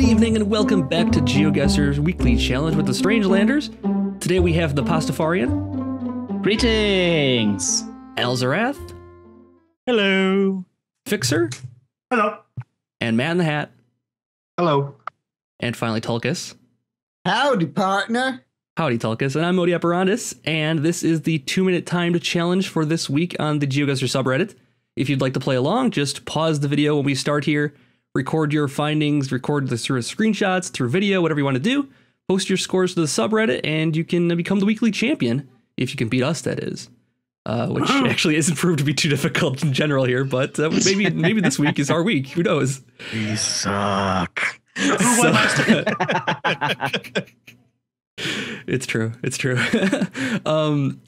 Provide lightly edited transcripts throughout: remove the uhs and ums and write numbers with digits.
evening and welcome back to GeoGuessr's weekly challenge with the Strangelanders. Today we have the Pastafarian. Greetings! Elzarath. Hello. Fixer. Hello. And Man in the Hat. Hello. And finally Tulkas. Howdy, partner. Howdy, Tulkas. And I'm Modi Operandus, and this is the 2-minute timed challenge for this week on the GeoGuessr subreddit. If you'd like to play along, just pause the video when we start here, record your findings, record this through screenshots, through video, whatever you want to do, post your scores to the subreddit, and you can become the weekly champion, if you can beat us, that is. Which actually isn't proved to be too difficult in general here, but maybe this week is our week. Who knows? We suck. It's true. It's true.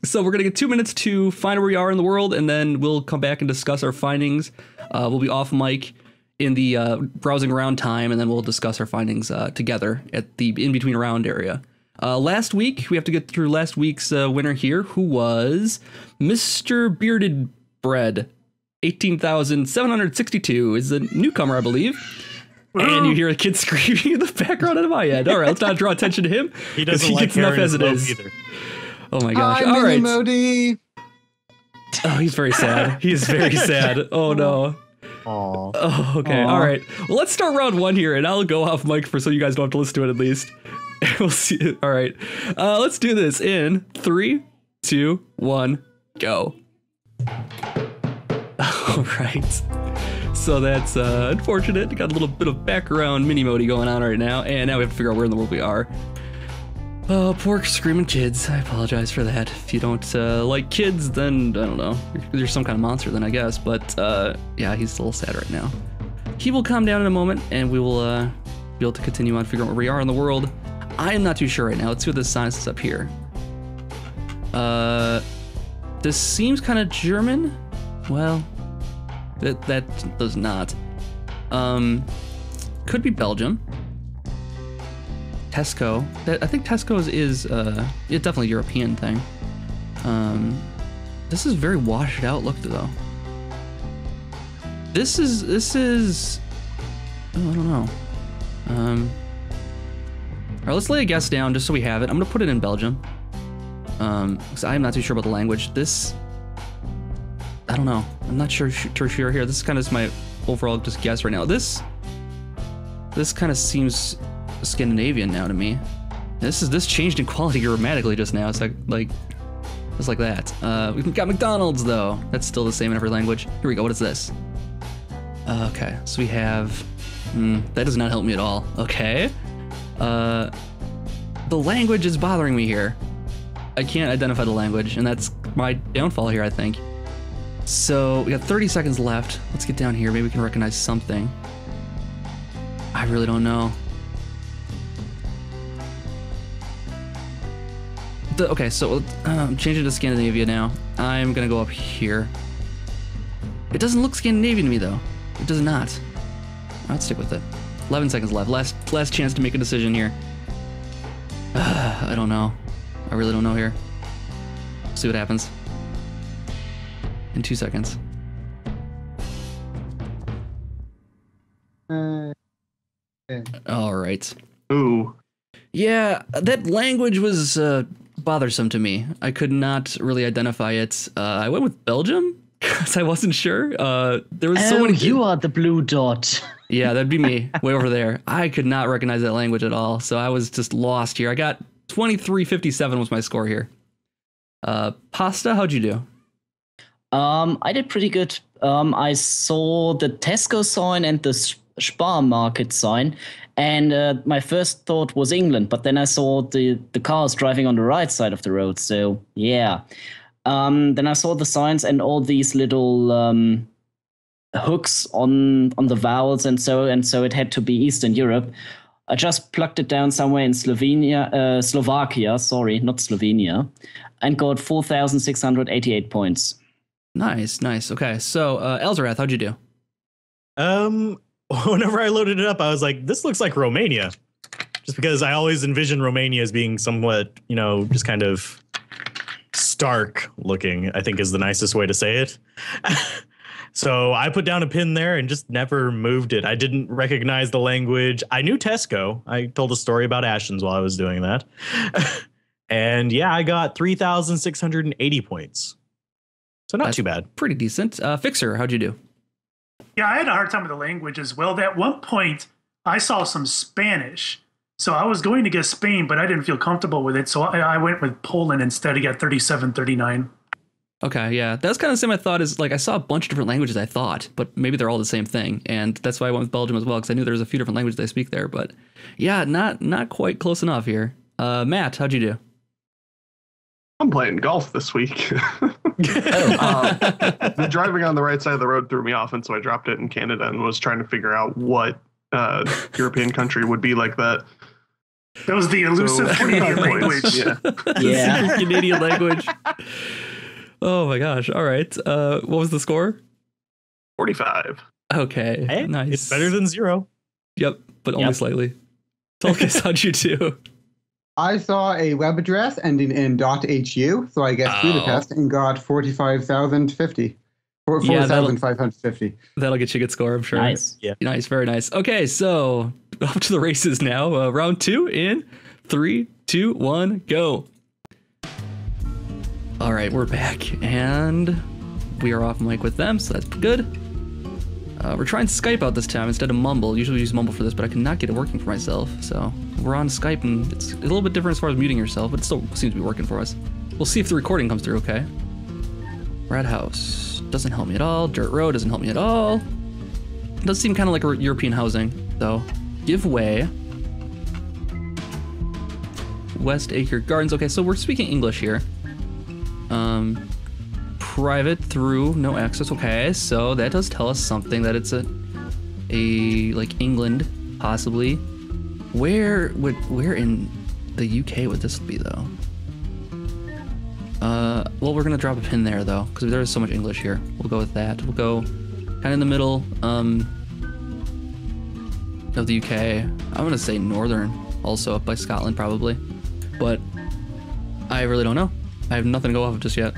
So we're going to get 2 minutes to find where we are in the world, and then we'll come back and discuss our findings. We'll be off mic in the browsing around time, and then we'll discuss our findings together at the in-between round area. Last week, we have to get through last week's winner here, who was Mr. Bearded Bread. 18,762 is a newcomer, I believe. And you hear a kid screaming in the background of my head. All right, let's not draw attention to him. He doesn't he like gets enough as it is. Either. Oh my gosh. Hi, all right. Modi. Oh, he's very sad. He is very sad. Oh no. Aww. Oh, okay. Aww. All right. Well, let's start round one here, and I'll go off mic so you guys don't have to listen to it at least. We'll see. All right. Let's do this in 3, 2, 1, go. All right. So that's unfortunate. Got a little bit of background mini modi going on right now, and now we have to figure out where in the world we are. Oh, poor screaming kids. I apologize for that. If you don't like kids, then I don't know. You're some kind of monster then, I guess. But yeah, he's a little sad right now. He will calm down in a moment, and we will be able to continue on figuring out where we are in the world. I am not too sure right now. Let's see what this sign says up here. This seems kind of German. Well, that does not. Could be Belgium. Tesco. I think Tesco is it's definitely a European thing. This is very washed out look though. This is oh, I don't know. All right, let's lay a guess down just so we have it. I'm gonna put it in Belgium. Because I'm not too sure about the language. This, I don't know. I'm not sure here. This is kind of my overall just guess right now. This kind of seems Scandinavian now to me. This changed in quality dramatically just now. It's like just like that. We've got McDonald's though. That's still the same in every language. Here we go. What is this? Okay, so we have. That does not help me at all. Okay. The language is bothering me here. I can't identify the language, and that's my downfall here, I think. So we got 30 seconds left. Let's get down here. Maybe we can recognize something. I really don't know. Okay, so I'm changing to Scandinavia now. I'm gonna go up here. It doesn't look Scandinavian to me though. It does not. I'll stick with it. 11 seconds left. Last chance to make a decision here. I don't know. I really don't know here. See what happens. In 2 seconds. All right. Ooh. Yeah, that language was bothersome to me. I could not really identify it. I went with Belgium because I wasn't sure. There was so many. You are the blue dot. Yeah, that'd be me, way over there. I could not recognize that language at all, so I was just lost here. I got 2357 was my score here. Pasta, how'd you do? I did pretty good. I saw the Tesco sign and the Spar Market sign, and my first thought was England, but then I saw the cars driving on the right side of the road, so yeah. Then I saw the signs and all these little hooks on the vowels and so it had to be Eastern Europe. I just plucked it down somewhere in Slovakia, sorry, not Slovenia, and got 4,688 points. Nice. Okay, so Elzarath, how'd you do? Whenever I loaded it up, I was like, this looks like Romania. Just because I always envision Romania as being somewhat, just kind of stark looking, I think is the nicest way to say it. So I put down a pin there and just never moved it. I didn't recognize the language. I knew Tesco. I told a story about Ashens while I was doing that. And yeah, I got 3,680 points. So not too bad. Pretty decent. Fixer, how'd you do? Yeah, I had a hard time with the language as well. At one point, I saw some Spanish. So I was going to guess Spain, but I didn't feel comfortable with it. So I went with Poland instead. I got 3739. Okay, yeah. That's kind of the same I thought is like I saw a bunch of different languages I thought, but maybe they're all the same thing. And that's why I went with Belgium as well, because I knew there was a few different languages they speak there. But yeah, not quite close enough here. Matt, how'd you do? I'm playing golf this week. The driving on the right side of the road threw me off, and so I dropped it in Canada and was trying to figure out what European country would be like that. That was the elusive Canadian language. Yeah. Canadian language. Oh my gosh. All right. What was the score? 45. Okay. Hey, nice. it's better than 0. Yep, but only slightly. Tulkas, how'd you do? I saw a web address ending in .hu, so I guessed through the test and got 45,050. 4,550. That'll get you a good score, I'm sure. Nice. Yeah. Nice, very nice. Okay, so up to the races now. Round 2 in 3, 2, 1, go. All right, we're back, and we are off mic with them, so that's good. We're trying Skype out this time instead of Mumble. Usually we use Mumble for this, but I cannot get it working for myself. So we're on Skype, and it's a little bit different as far as muting yourself, but it still seems to be working for us. We'll see if the recording comes through okay. Red House doesn't help me at all. Dirt Road doesn't help me at all. It does seem kind of like a European housing, though. Give way. West Acre Gardens. Okay, so we're speaking English here. Private through no access. Okay, so that does tell us something that it's a like England possibly. Where in the UK would this be though? Well, we're gonna drop a pin there though because there is so much English here. We'll go with that. We'll go kind of in the middle of the UK. I'm gonna say northern, also up by Scotland probably, but I really don't know. I have nothing to go off of just yet.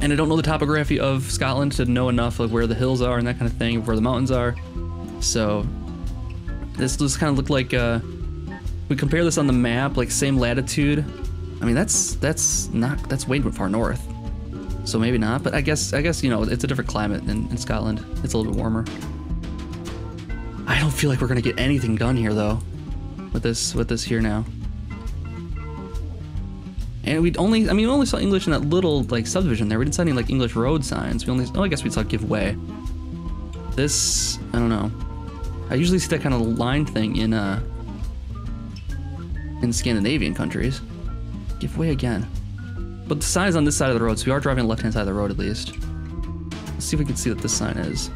And I don't know the topography of Scotland to know enough of where the hills are and that kind of thing, where the mountains are. So this does kind of look like we compare this on the map, like same latitude. I mean that's way far north. So maybe not, but I guess you know it's a different climate in Scotland. It's a little bit warmer. I don't feel like we're gonna get anything done here though, with this here now. And we only saw English in that little like subdivision there. We didn't see any like English road signs. I guess we saw give way. This, I don't know. I usually see that kind of line thing in Scandinavian countries. Give way again. But the sign is on this side of the road, so we are driving on the left-hand side of the road at least. Let's see if we can see what this sign is.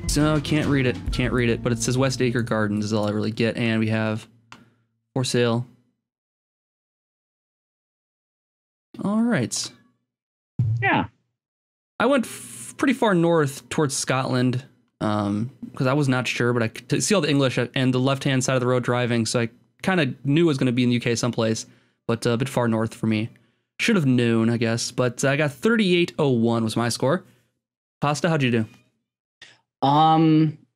So can't read it, but it says West Acre Gardens is all I really get, and we have for sale. All right. Yeah. I went pretty far north towards Scotland because I was not sure, but I could see all the English and the left-hand side of the road driving, so I kind of knew it was going to be in the UK someplace, but a bit far north for me. Should have known, I guess, but I got 3801 was my score. Pasta, how'd you do?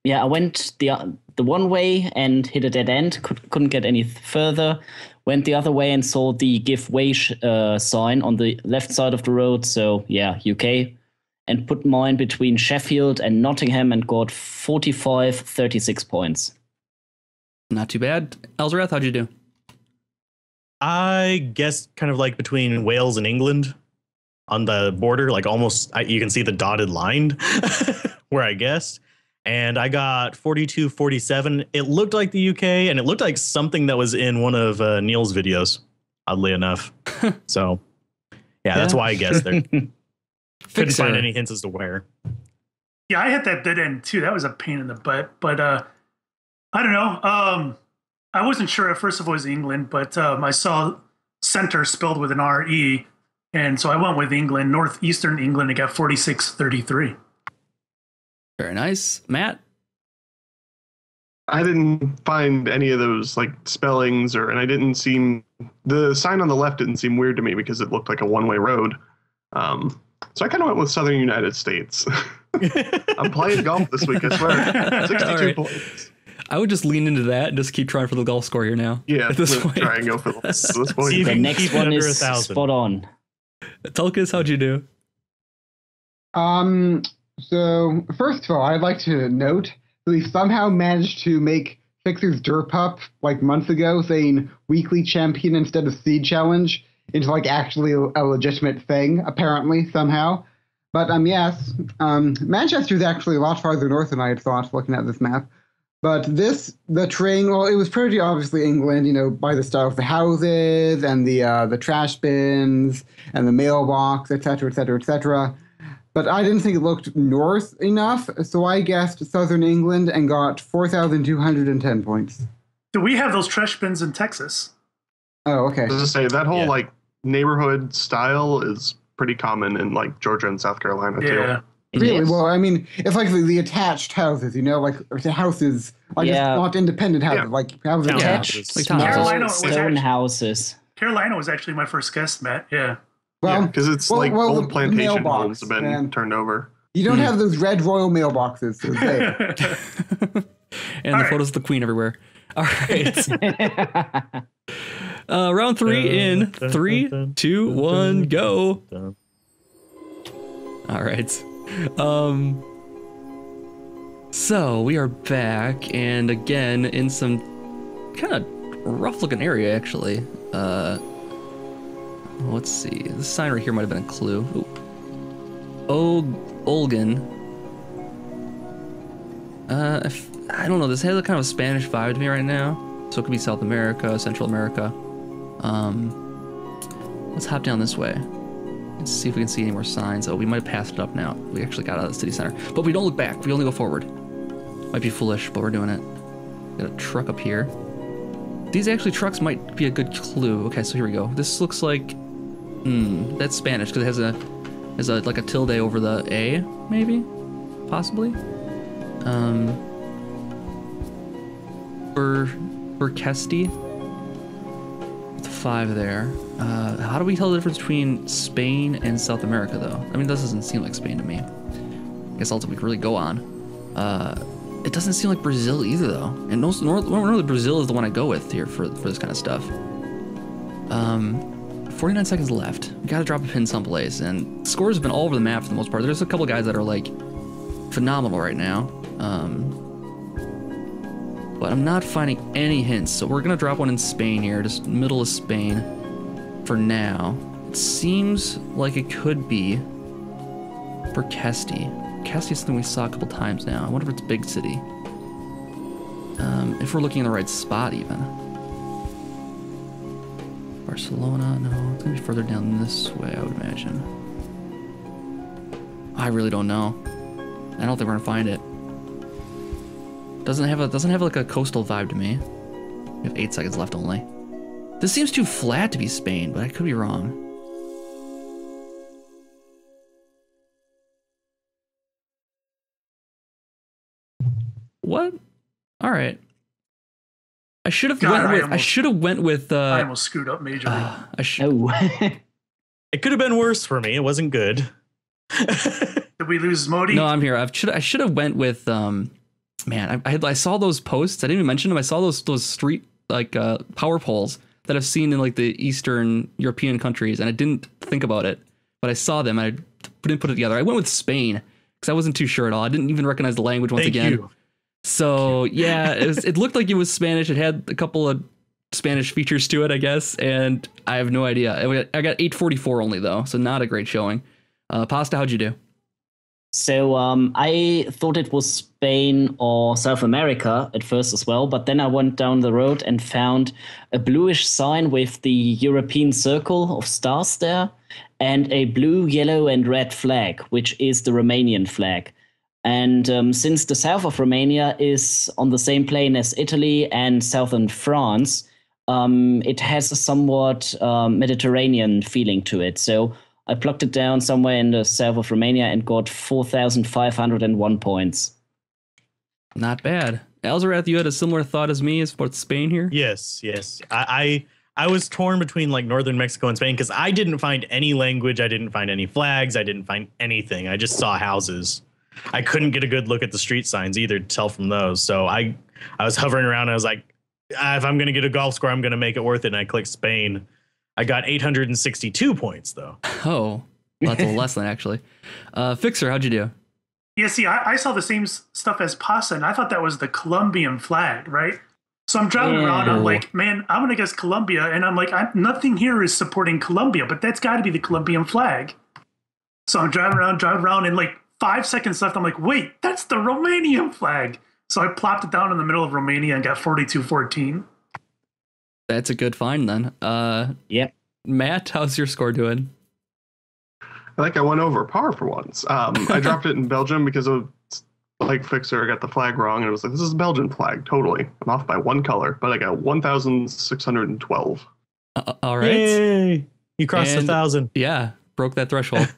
Yeah, I went the one way and hit a dead end. Couldn't get any further. Went the other way and saw the give way sign on the left side of the road. So yeah, UK. And put mine between Sheffield and Nottingham and got 36 points. Not too bad. Elzarath, how'd you do? I guess kind of like between Wales and England on the border, like almost you can see the dotted line where I guessed. And I got 42-47. It looked like the UK, and it looked like something that was in one of Neil's videos, oddly enough. So, yeah, that's why I guessed there. Couldn't find any hints as to where. Yeah, I hit that dead end too. That was a pain in the butt. But I don't know. I wasn't sure at first if it was England, but I saw center spelled with an R-E. And so I went with England, northeastern England. I got 46-33. Very nice. Matt? I didn't find any of those like spellings and I didn't seem the sign on the left didn't seem weird to me because it looked like a one-way road. So I kind of went with Southern United States. I'm playing golf this week, I swear. 62 right. points. I would just lean into that and just keep trying for the golf score here now. Yeah, at this point. try and go for this point. See if The you can next keep it one under is 1,000. spot on. Tulkas, how'd you do? So first of all, I'd like to note that we somehow managed to make Fixer's Derp Up like months ago, saying Weekly Champion instead of Seed Challenge into like actually a legitimate thing, apparently, somehow. But yes, Manchester's actually a lot farther north than I had thought looking at this map. But the terrain, well, it was pretty obviously England, by the style of the houses and the trash bins and the mailbox, etc., etc., etc. But I didn't think it looked north enough, so I guessed southern England and got 4,210 points. Do we have those trash bins in Texas? Oh, okay. I was gonna say that whole like neighborhood style is pretty common in like Georgia and South Carolina too. Really? Well, I mean, it's like the attached houses, like or the houses, like it's not independent houses, like houses Attached Like small Carolina stone houses. Carolina was actually my first guess, Matt. Yeah. Well, because it's well, like well, old the plantation mailbox, homes have been man. turned over. You don't have those red royal mailboxes. So And All the right. photos of the queen everywhere. All right. Round 3 in 3, 2, 1, go. All right. So we are back, and again in some kind of rough-looking area, actually. Let's see. This sign right here might have been a clue. Olgan. I don't know. This has a kind of a Spanish vibe to me right now, so it could be South America, Central America. Let's hop down this way. Let's see if we can see any more signs. Oh, we might have passed it up now. We actually got out of the city center. But we don't look back. We only go forward. Might be foolish, but we're doing it. Got a truck up here. These actually trucks might be a good clue. Okay, so here we go. This looks like... that's Spanish, because it has a like a tilde over the A, maybe? Possibly? Burkesti? With 5 there. How do we tell the difference between Spain and South America, though? I mean, this doesn't seem like Spain to me. I guess also we could really go on. It doesn't seem like Brazil either, though. And normally Brazil is the one I go with here for this kind of stuff. 49 seconds left. We gotta drop a pin someplace, and scores have been all over the map for the most part. There's a couple guys that are like phenomenal right now. But I'm not finding any hints, so we're gonna drop one in Spain here, just middle of Spain for now. It seems like it could be Burkesti. Burkesti is something we saw a couple times now. I wonder if it's big city. If we're looking in the right spot even. Barcelona, no, it's gonna be further down this way, I would imagine. I really don't know. I don't think we're gonna find it. Doesn't have like a coastal vibe to me. We have 8 seconds left only. This seems too flat to be Spain, but I could be wrong. What? All right. I should have went with. I almost screwed up majorly. It could have been worse for me. It wasn't good. Did we lose Modi? No, I'm here. I should have went with. Man, I saw those posts. I didn't even mention them. I saw those street like power poles that I've seen in like the Eastern European countries, and I didn't think about it, but I saw them. And I didn't put it together. I went with Spain because I wasn't too sure at all. I didn't even recognize the language once again. You. So yeah, it looked like it was Spanish. It had a couple of Spanish features to it, I guess, and I have no idea. I got 844 only though, so not a great showing. Pasta, how'd you do? So I thought it was Spain or South America at first as well, but then I went down the road and found a bluish sign with the European circle of stars there and a blue, yellow, and red flag, which is the Romanian flag. And since the south of Romania is on the same plane as Italy and southern France, it has a somewhat Mediterranean feeling to it. So I plucked it down somewhere in the south of Romania and got 4,501 points. Not bad. Alzarath, you had a similar thought as me as far as Spain here? Yes. I was torn between like northern Mexico and Spain because I didn't find any language, I didn't find any flags, I didn't find anything. I just saw houses. I couldn't get a good look at the street signs either to tell from those. So I was hovering around and I was like, if I'm gonna get a golf score, I'm gonna make it worth it. And I clicked Spain. I got 862 points though. Oh, well, that's a little less than actually. Fixer, how'd you do? Yeah, see, I saw the same stuff as Pasa, and I thought that was the Colombian flag, right? So I'm driving around, I'm like, man, I'm going to guess Colombia, and I'm like, nothing here is supporting Colombia, but that's got to be the Colombian flag. So I'm driving around, and like 5 seconds left, I'm like, wait, that's the Romanian flag. So I plopped it down in the middle of Romania and got 42-14. That's a good find then. Yep. Matt, how's your score doing? I think I went over par for once. I dropped it in Belgium because of, like Fixer, I got the flag wrong, and it was like, this is a Belgian flag, totally. I'm off by one color, but I got 1,612. All right. Yay! You crossed 1,000. Yeah, broke that threshold.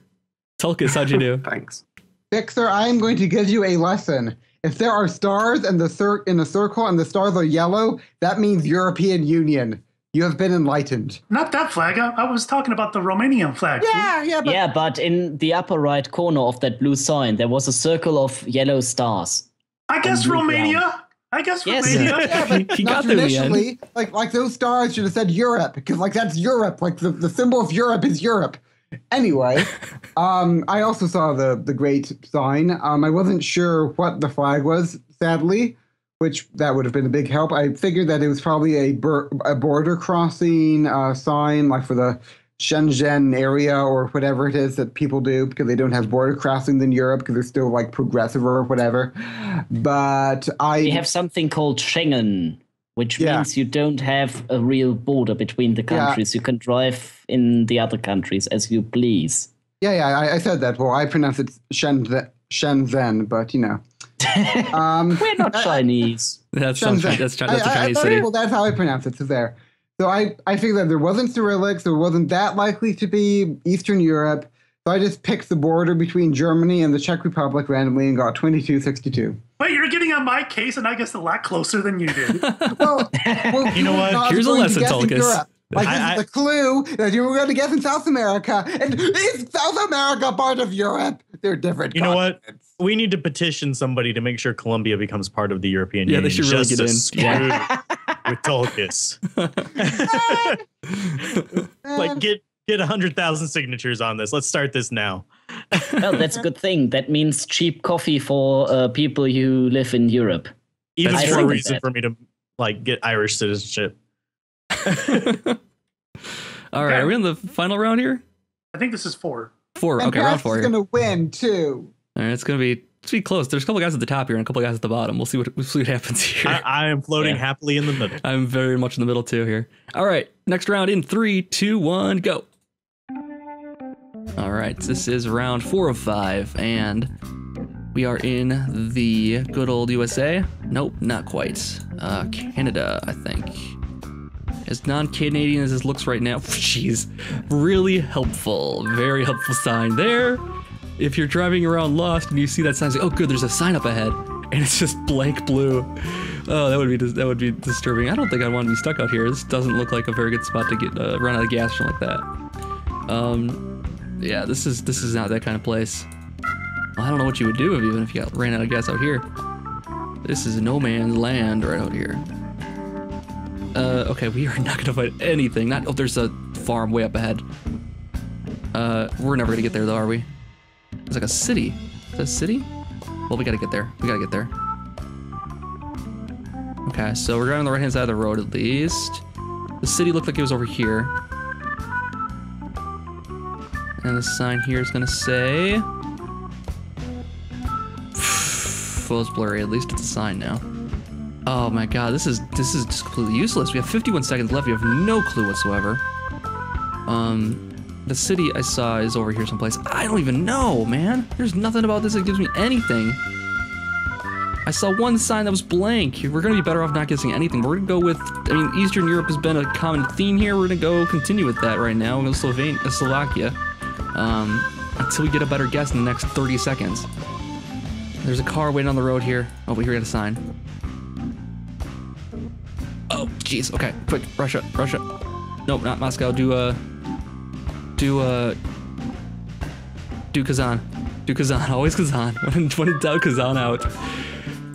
Tulkus, how'd you do? Thanks. Fixer, I'm going to give you a lesson. If there are stars in a circle and the stars are yellow, that means European Union. You have been enlightened. Not that flag. I was talking about the Romanian flag. Yeah, But in the upper right corner of that blue sign, there was a circle of yellow stars. I guess Romania. I guess Yes. Romania. Yeah, but He got not there in the traditionally. Like those stars should have said Europe, because like that's Europe. Like the symbol of Europe is Europe. Anyway, I also saw the great sign. I wasn't sure what the flag was, sadly, which that would have been a big help. I figured that it was probably a border crossing sign, like for the Shenzhen area or whatever it is that people do, because they don't have border crossing in Europe because they're still like progressive or whatever. But We have something called Schengen, which means you don't have a real border between the countries. You can drive in the other countries as you please. I said that. Well, I pronounce it Shenzhen, but you know. We're not Chinese. That's a Chinese city. Well, that's how I pronounce it. So there. So I figured that there wasn't Cyrillic, so it wasn't that likely to be Eastern Europe. So I just picked the border between Germany and the Czech Republic randomly and got 2262. Wait, you're getting on my case, and I guess a lot closer than you did. Well, You know what? Here's a lesson, Tulkus. Like, this is the clue that you were going to guess in South America. And is South America part of Europe? They're different. You know what? We need to petition somebody to make sure Colombia becomes part of the European Union. They should really get in. With Tulkus. Like, get 100,000 signatures on this. Let's start this now. Well, that's a good thing. That means cheap coffee for people who live in Europe. Even I more agree with reason that. for me to like get Irish citizenship. All right, are we in the final round here? I think this is 4. 4. And Okay, round Pat's 4 here. going to win, too. All right, it's gonna be close. There's a couple guys at the top here and a couple guys at the bottom. We'll see what happens here. I am floating happily in the middle. I'm very much in the middle too here. All right, next round in 3, 2, 1, go. All right, this is round 4 of 5, and we are in the good old USA. Nope, not quite. Canada, I think. As non-Canadian as this looks right now, jeez, really helpful, very helpful sign there. If you're driving around lost and you see that sign, say, "Oh, good, there's a sign up ahead," and it's just blank blue. Oh, that would be disturbing. I don't think I want to be stuck out here. This doesn't look like a very good spot to get run out of gas or something like that. Yeah, this is not that kind of place. Well, I don't know what you would do even if you ran out of gas out here. This is no man's land right out here. Okay, we are not gonna find anything. There's a farm way up ahead. We're never gonna get there though, are we? It's like a city. Is that a city? Well, we gotta get there. Okay, so we're driving on the right-hand side of the road at least. The city looked like it was over here. And the sign here is gonna say... Well, it's blurry. At least it's a sign now. Oh my god, this is just completely useless. We have 51 seconds left. We have no clue whatsoever. The city I saw is over here someplace. I don't even know, man. There's nothing about this that gives me anything. I saw one sign that was blank. We're gonna be better off not guessing anything. We're gonna go with, I mean, Eastern Europe has been a common theme here. We're gonna continue with that right now. We'll go Slovakia. Until we get a better guess in the next 30 seconds. There's a car waiting on the road here. Oh, we got a sign. jeez. Okay, quick, Russia. Nope, not Moscow. Do Kazan. Do Kazan. Always Kazan. When in doubt, Kazan out.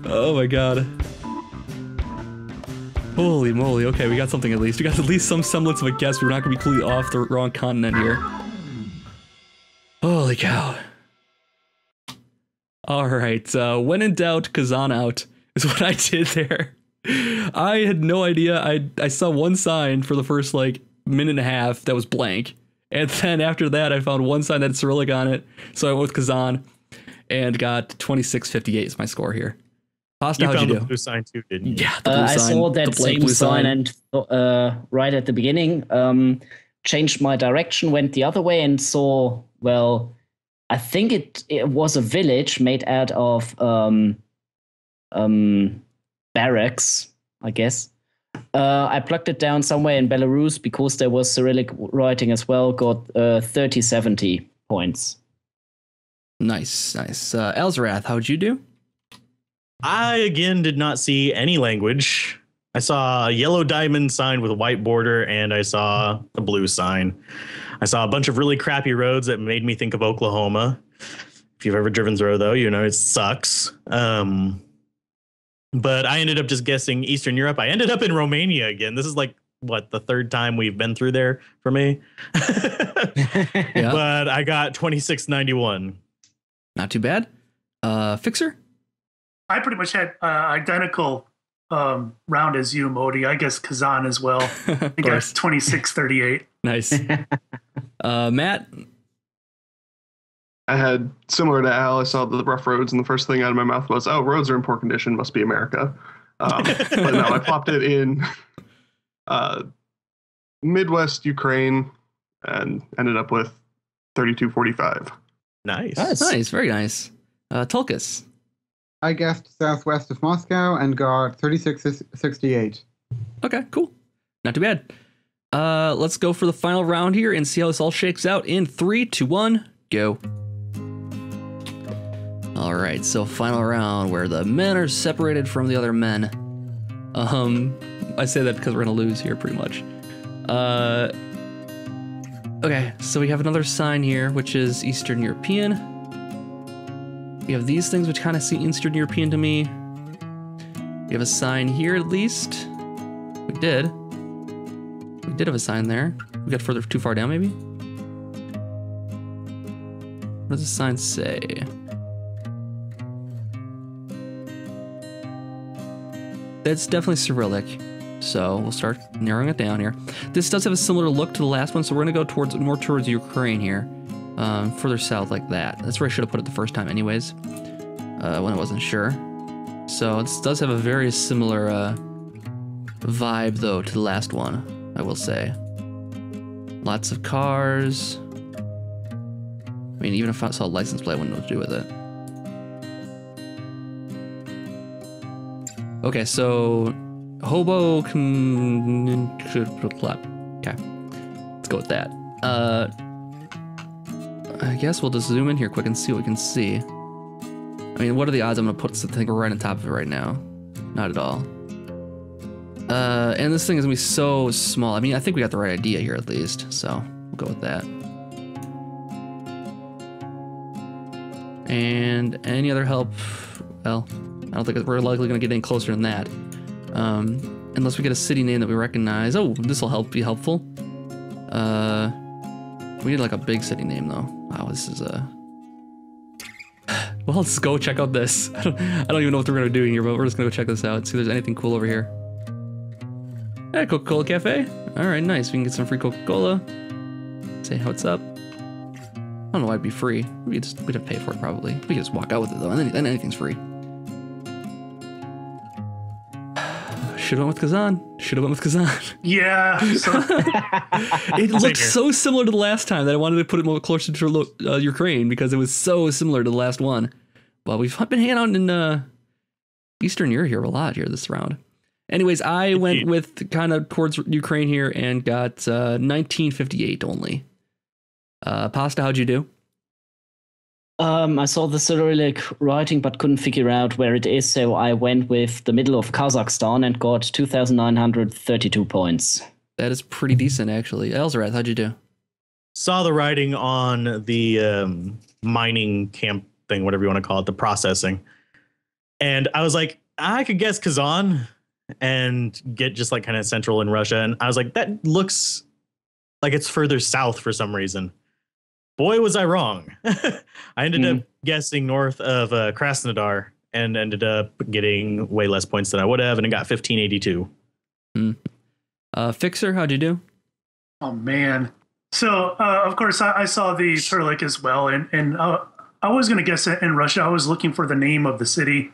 Oh my god. Holy moly. Okay, we got something at least. We got at least some semblance of a guess. We're not gonna be completely off the wrong continent here. Holy cow. Alright, when in doubt, Kazan out is what I did there. I had no idea. I saw one sign for the first like minute and a half that was blank. And then after that, I found one sign that had Cyrillic on it. So I went with Kazan and got 2658 is my score here. Pasta, how'd you do? The blue sign too, didn't you? Yeah, the blue I sign, saw that same sign and right at the beginning, changed my direction, went the other way and saw, well, I think it was a village made out of barracks, I guess. I plugged it down somewhere in Belarus because there was Cyrillic writing as well, got 3070 points. Nice. Elzarath, how'd you do? I, again, did not see any language. I saw a yellow diamond sign with a white border, and I saw a blue sign. I saw a bunch of really crappy roads that made me think of Oklahoma. If you've ever driven through, though, you know it sucks. But I ended up just guessing Eastern Europe. I ended up in Romania again. This is like, what, the third time we've been through there for me? Yeah. But I got 2691. Not too bad. Fixer? I pretty much had identical round as you, Modi. I guess Kazan as well. I think I got 2638. Nice. Matt? I had, similar to Al, I saw the rough roads, and the first thing out of my mouth was, oh, roads are in poor condition, must be America. But no, I popped it in Midwest Ukraine and ended up with 3245. Nice. Very nice. Tulkas? I guessed southwest of Moscow and got 3668. Okay, cool. Not too bad. Let's go for the final round here and see how this all shakes out in 3, 2, 1, go. All right, so final round where the men are separated from the other men. I say that because we're gonna lose here pretty much. Okay, so we have another sign here, which is Eastern European. We have these things which kind of seem Eastern European to me. We have a sign here at least. We did have a sign there. We got further too far down maybe. What does the sign say? That's definitely Cyrillic. So we'll start narrowing it down here. This does have a similar look to the last one, so we're gonna go more towards Ukraine here. Further south like that. That's where I should have put it the first time anyways, when I wasn't sure. So this does have a very similar vibe though to the last one, I will say. Lots of cars. I mean, even if I saw a license plate, I wouldn't know what to do with it. Okay, so hobo okay, let's go with that. I guess we'll just zoom in here quick and see what we can see. I mean, what are the odds I'm gonna put something right on top of it right now? Not at all. And this thing is gonna be so small. I mean, I think we got the right idea here at least, so we'll go with that. And any other help? Well, I don't think we're likely gonna get any closer than that. Unless we get a city name that we recognize. Oh, this will be helpful. We need like a big city name though. Wow, this is well, let's go check out this. I don't even know what we're gonna do here, but we're just gonna go check this out. See if there's anything cool over here. Hey, Coca-Cola Cafe. All right, nice. We can get some free Coca-Cola. Say what's up. I don't know why it'd be free. We'd have to pay for it probably. We could just walk out with it though, and then anything's free. Should have went with Kazan. Yeah. So It looked so similar to the last time that I wanted to put it more closer to Ukraine because it was so similar to the last one. Well, we've been hanging out in Eastern Europe here a lot here this round. Anyways, I went with kind of towards Ukraine here and got 1958 only. Pasta, how'd you do? I saw the Cyrillic writing but couldn't figure out where it is, so I went with the middle of Kazakhstan and got 2,932 points. That is pretty decent, actually. Elzarath, how'd you do? Saw the writing on the mining camp thing, whatever you want to call it, the processing. And I was like, I could guess Kazan and get just like kind of central in Russia. And I was like, that looks like it's further south for some reason. Boy, was I wrong. I ended up guessing north of Krasnodar and ended up getting way less points than I would have. And it got 1582. Fixer, how'd you do? Oh, man. So, of course, I saw the Cyrillic as well. And I was going to guess it in Russia. I was looking for the name of the city.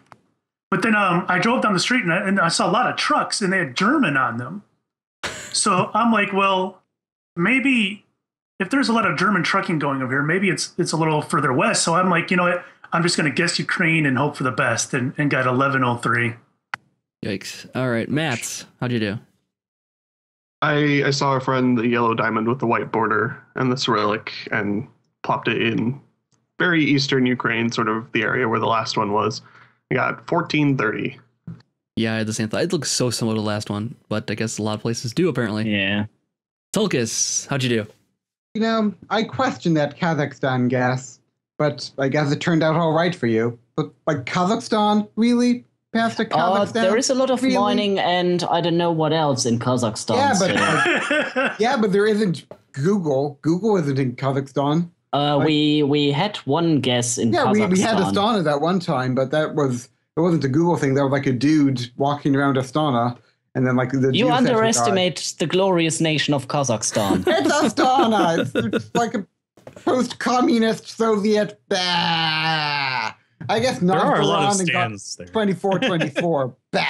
But then I drove down the street and I saw a lot of trucks and they had German on them. So I'm like, well, maybe if there's a lot of German trucking going over here, maybe it's a little further west. So I'm like, you know what? I'm just going to guess Ukraine and hope for the best and got 1103. Yikes. All right, Mats, how'd you do? I saw a friend, the yellow diamond with the white border and the Cyrillic, and plopped it in very eastern Ukraine, sort of the area where the last one was. I got 1430. Yeah, I had the same thought. It looks so similar to the last one, but I guess a lot of places do, apparently. Yeah. Tulkas, how'd you do? You know, I questioned that Kazakhstan guess, but I guess it turned out all right for you. But like Kazakhstan, really? Past a Kazakhstan? There is a lot of really? mining and I don't know what else in Kazakhstan. Yeah, but so. but there isn't Google. Google isn't in Kazakhstan. We had one guess in Kazakhstan. Yeah, we had Astana that one time, but it wasn't a Google thing. That was like a dude walking around Astana. And then, like, the you underestimate the glorious nation of Kazakhstan. It's Astana. It's like a post-communist Soviet. Bah. I guess not. There are a lot of Iran stands there. 24-24. Bah.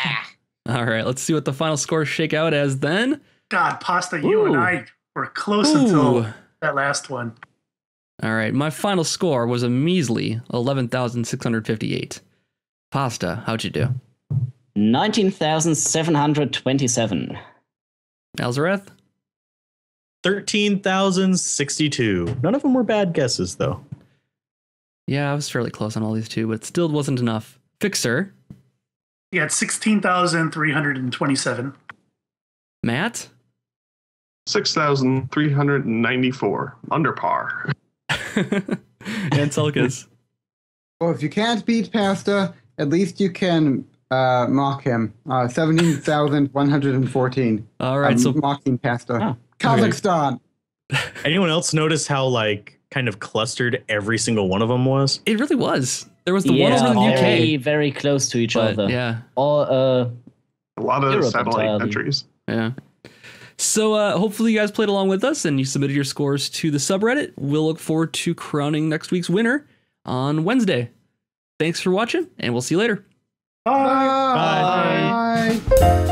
All right, let's see what the final scores shake out as then. God, Pasta, you and I were close until that last one. All right, my final score was a measly 11,658. Pasta, how'd you do? 19,727. Alzarath? 13,062. None of them were bad guesses, though. Yeah, I was fairly close on all these two, but it still wasn't enough. Fixer? Yeah, it's 16,327. Matt? 6,394. Under par. And Tulkas? Well, if you can't beat Pasta, at least you can mock him. 17,114. All right, so mocking Pasta. Oh, Kazakhstan. Anyone else notice how, like, kind of clustered every single one of them was? it really was. There was the one over in the very, UK. very close to each But, other. yeah. Or, A lot of Europe satellite entirely. countries. Yeah. So hopefully you guys played along with us and you submitted your scores to the subreddit. We'll look forward to crowning next week's winner on Wednesday. Thanks for watching, and we'll see you later. Bye. Bye. Bye.